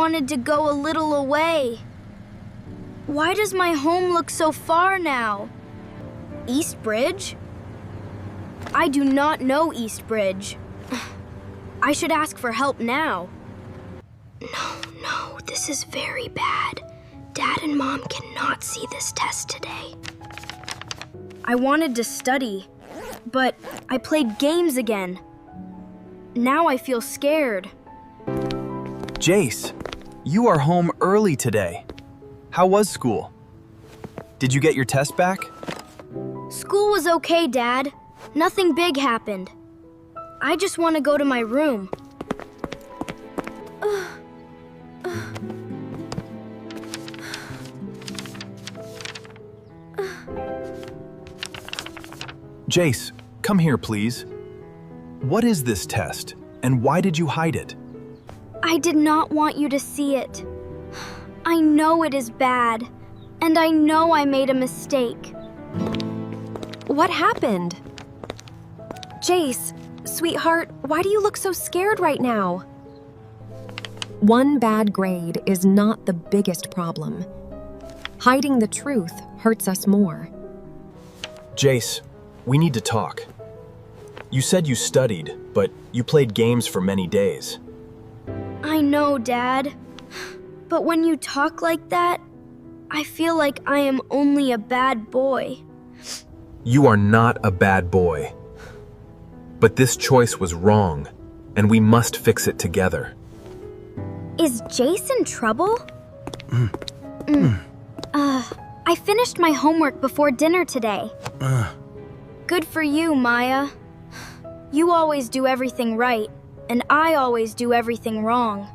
wanted to go a little away. Why does my home look so far now? East Bridge? I do not know East Bridge. I should ask for help now. No, this is very bad. Dad and Mom cannot see this test today. I wanted to study, but I played games again. Now I feel scared. Jace, you are home early today. How was school? Did you get your test back? School was okay, Dad. Nothing big happened. I just want to go to my room. Jace, come here, please. What is this test, and why did you hide it? I did not want you to see it. I know it is bad, and I know I made a mistake. What happened? Jace, sweetheart, why do you look so scared right now? One bad grade is not the biggest problem. Hiding the truth hurts us more. Jace, we need to talk. You said you studied, but you played games for many days. I know, Dad. But when you talk like that, I feel like I am only a bad boy. You are not a bad boy. But this choice was wrong, and we must fix it together. Is Jace in trouble? I finished my homework before dinner today. Good for you, Maya. You always do everything right, and I always do everything wrong.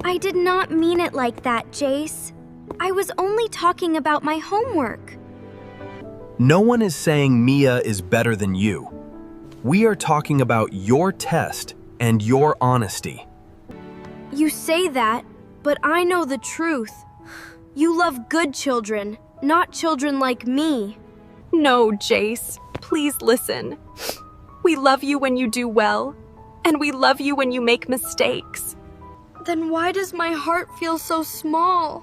I did not mean it like that, Jace. I was only talking about my homework. No one is saying Mia is better than you. We are talking about your test and your honesty. You say that, but I know the truth. You love good children, not children like me. No, Jace, please listen. We love you when you do well, and we love you when you make mistakes. Then why does my heart feel so small?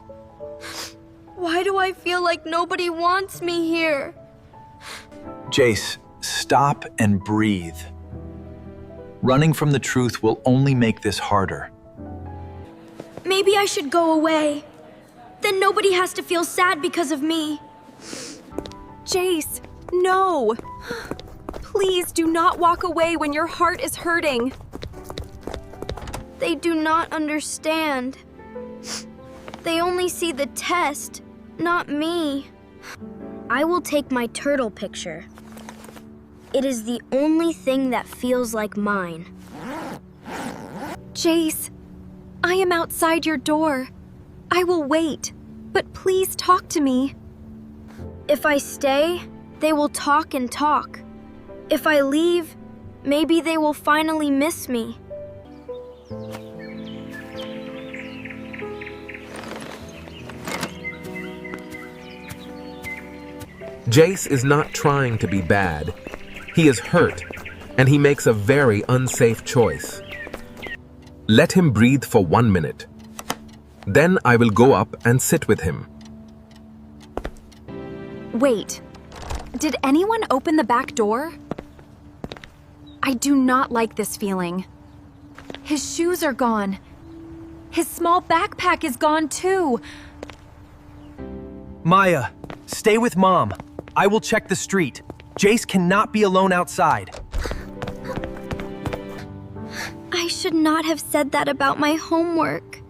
Why do I feel like nobody wants me here? Jace, stop and breathe. Running from the truth will only make this harder. Maybe I should go away. Then nobody has to feel sad because of me. Jace, no! Please do not walk away when your heart is hurting. They do not understand. They only see the test, not me. I will take my turtle picture. It is the only thing that feels like mine. Jace, I am outside your door. I will wait, but please talk to me. If I stay, they will talk and talk. If I leave, maybe they will finally miss me. Jace is not trying to be bad. He is hurt, and he makes a very unsafe choice. Let him breathe for 1 minute. Then I will go up and sit with him. Wait, did anyone open the back door? I do not like this feeling. His shoes are gone. His small backpack is gone too. Maya, stay with Mom. I will check the street. Jace cannot be alone outside. I should not have said that about my homework.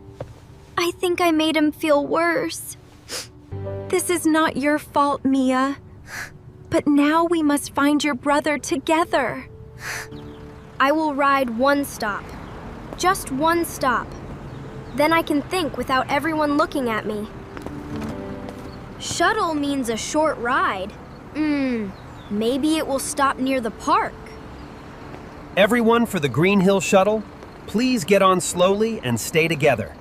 I think I made him feel worse. This is not your fault, Mia. But now we must find your brother together. I will ride one stop. Just one stop. Then I can think without everyone looking at me. Shuttle means a short ride. Maybe it will stop near the park. Everyone for the Green Hill shuttle, please get on slowly and stay together.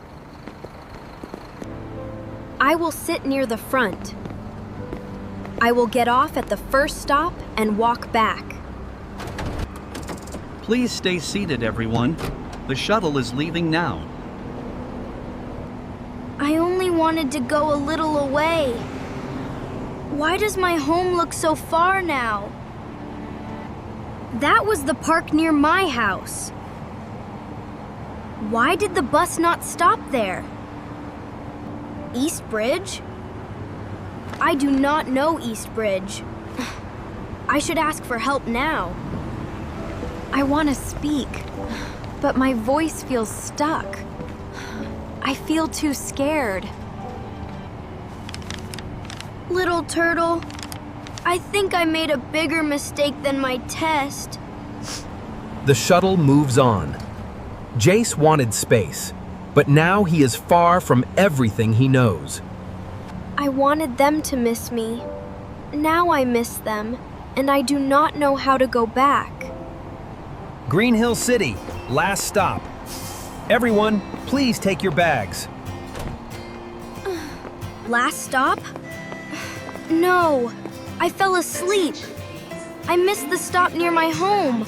I will sit near the front. I will get off at the first stop and walk back. Please stay seated, everyone. The shuttle is leaving now. I only wanted to go a little away. Why does my home look so far now? That was the park near my house. Why did the bus not stop there? East Bridge? I do not know East Bridge. I should ask for help now. I want to speak, but my voice feels stuck. I feel too scared. Little turtle, I think I made a bigger mistake than my test. The shuttle moves on. Jace wanted space, but now he is far from everything he knows. I wanted them to miss me. Now I miss them, and I do not know how to go back. Green Hill City, last stop. Everyone, please take your bags. Last stop? No, I fell asleep. I missed the stop near my home.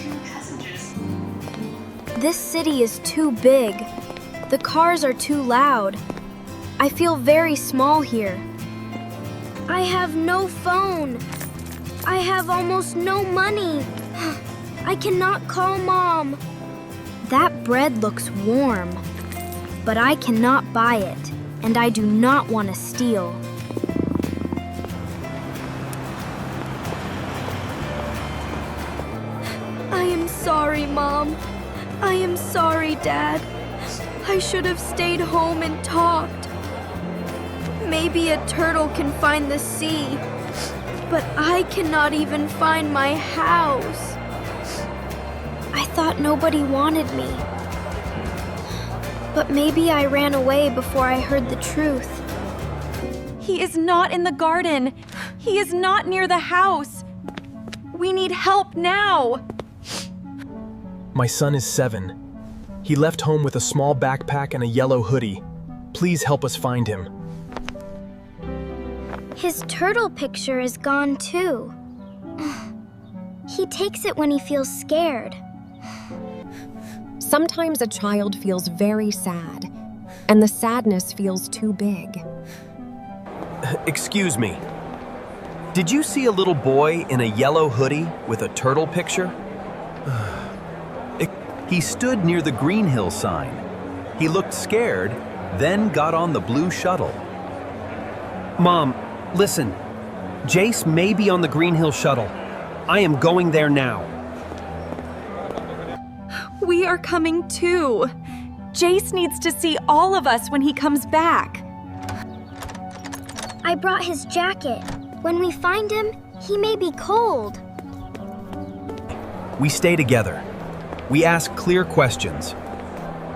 This city is too big. The cars are too loud. I feel very small here. I have no phone. I have almost no money. I cannot call Mom. That bread looks warm, but I cannot buy it, and I do not want to steal. I am sorry, Mom. I am sorry, Dad. I should have stayed home and talked. Maybe a turtle can find the sea, but I cannot even find my house. I thought nobody wanted me. But maybe I ran away before I heard the truth. He is not in the garden. He is not near the house. We need help now. My son is 7. He left home with a small backpack and a yellow hoodie. Please help us find him. His turtle picture is gone too. He takes it when he feels scared. Sometimes a child feels very sad, and the sadness feels too big. Excuse me. Did you see a little boy in a yellow hoodie with a turtle picture? He stood near the Green Hill sign. He looked scared, then got on the blue shuttle. Mom, listen. Jace may be on the Green Hill shuttle. I am going there now. We are coming too. Jace needs to see all of us when he comes back. I brought his jacket. When we find him, he may be cold. We stay together. We ask clear questions.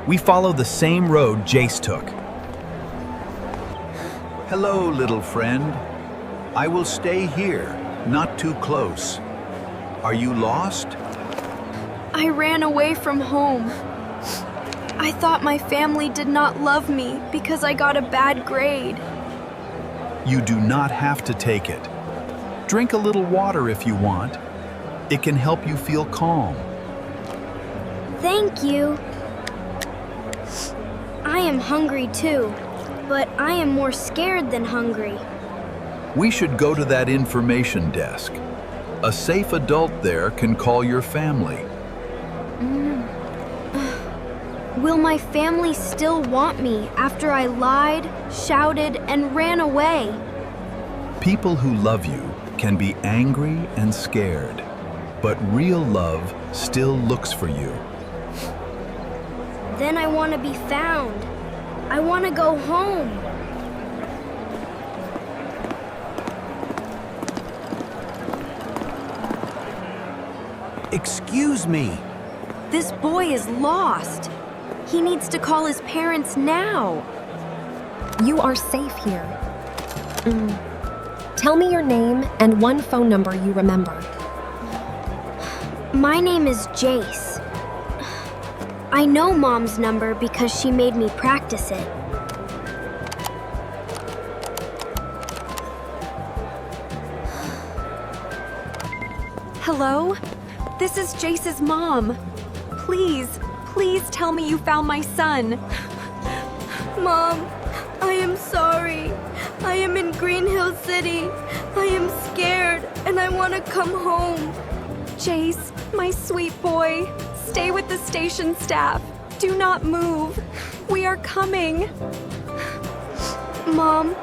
We follow the same road Jace took. Hello, little friend. I will stay here, not too close. Are you lost? I ran away from home. I thought my family did not love me because I got a bad grade. You do not have to take it. Drink a little water if you want. It can help you feel calm. Thank you. I am hungry too, but I am more scared than hungry. We should go to that information desk. A safe adult there can call your family. Will my family still want me after I lied, shouted, and ran away? People who love you can be angry and scared, but real love still looks for you. Then I want to be found. I want to go home. Excuse me. This boy is lost. He needs to call his parents now. You are safe here. Tell me your name and one phone number you remember. My name is Jace. I know Mom's number because she made me practice it. Hello? This is Jace's mom. Please Please tell me you found my son. Mom, I am sorry. I am in Green Hill City. I am scared and I want to come home. Jace, my sweet boy, stay with the station staff. Do not move. We are coming. Mom,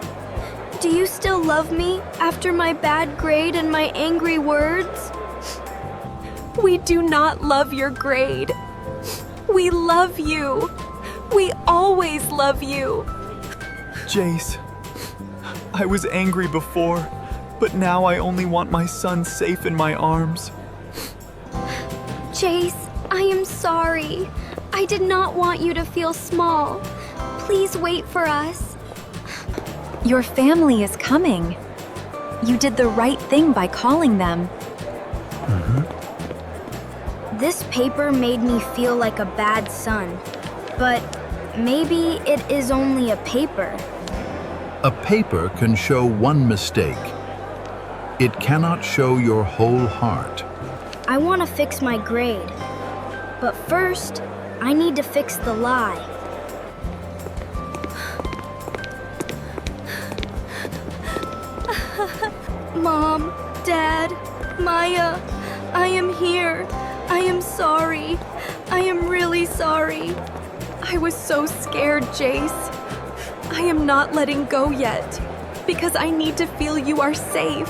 do you still love me after my bad grade and my angry words? We do not love your grade. We love you. We always love you. Jace, I was angry before, but now I only want my son safe in my arms. Jace, I am sorry. I did not want you to feel small. Please wait for us. Your family is coming. You did the right thing by calling them. This paper made me feel like a bad son, but maybe it is only a paper. A paper can show one mistake. It cannot show your whole heart. I want to fix my grade, but first, I need to fix the lie. Mom, Dad, Maya, I am here. I am sorry. I am really sorry. I was so scared, Jace. I am not letting go yet, because I need to feel you are safe.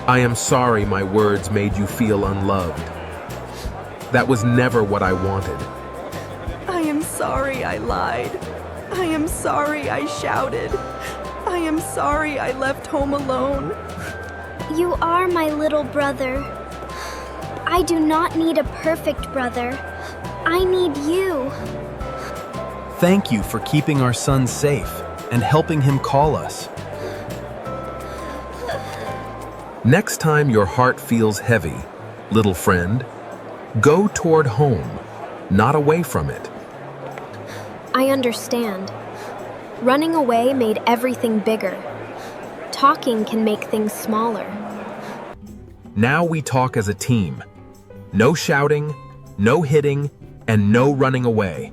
I am sorry my words made you feel unloved. That was never what I wanted. I am sorry I lied. I am sorry I shouted. I am sorry I left home alone. You are my little brother. I do not need a perfect brother. I need you. Thank you for keeping our son safe and helping him call us. Next time your heart feels heavy, little friend, go toward home, not away from it. I understand. Running away made everything bigger. Talking can make things smaller. Now we talk as a team. No shouting, no hitting, and no running away.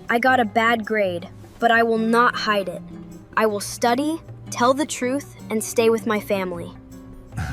I got a bad grade, but I will not hide it. I will study, tell the truth, and stay with my family.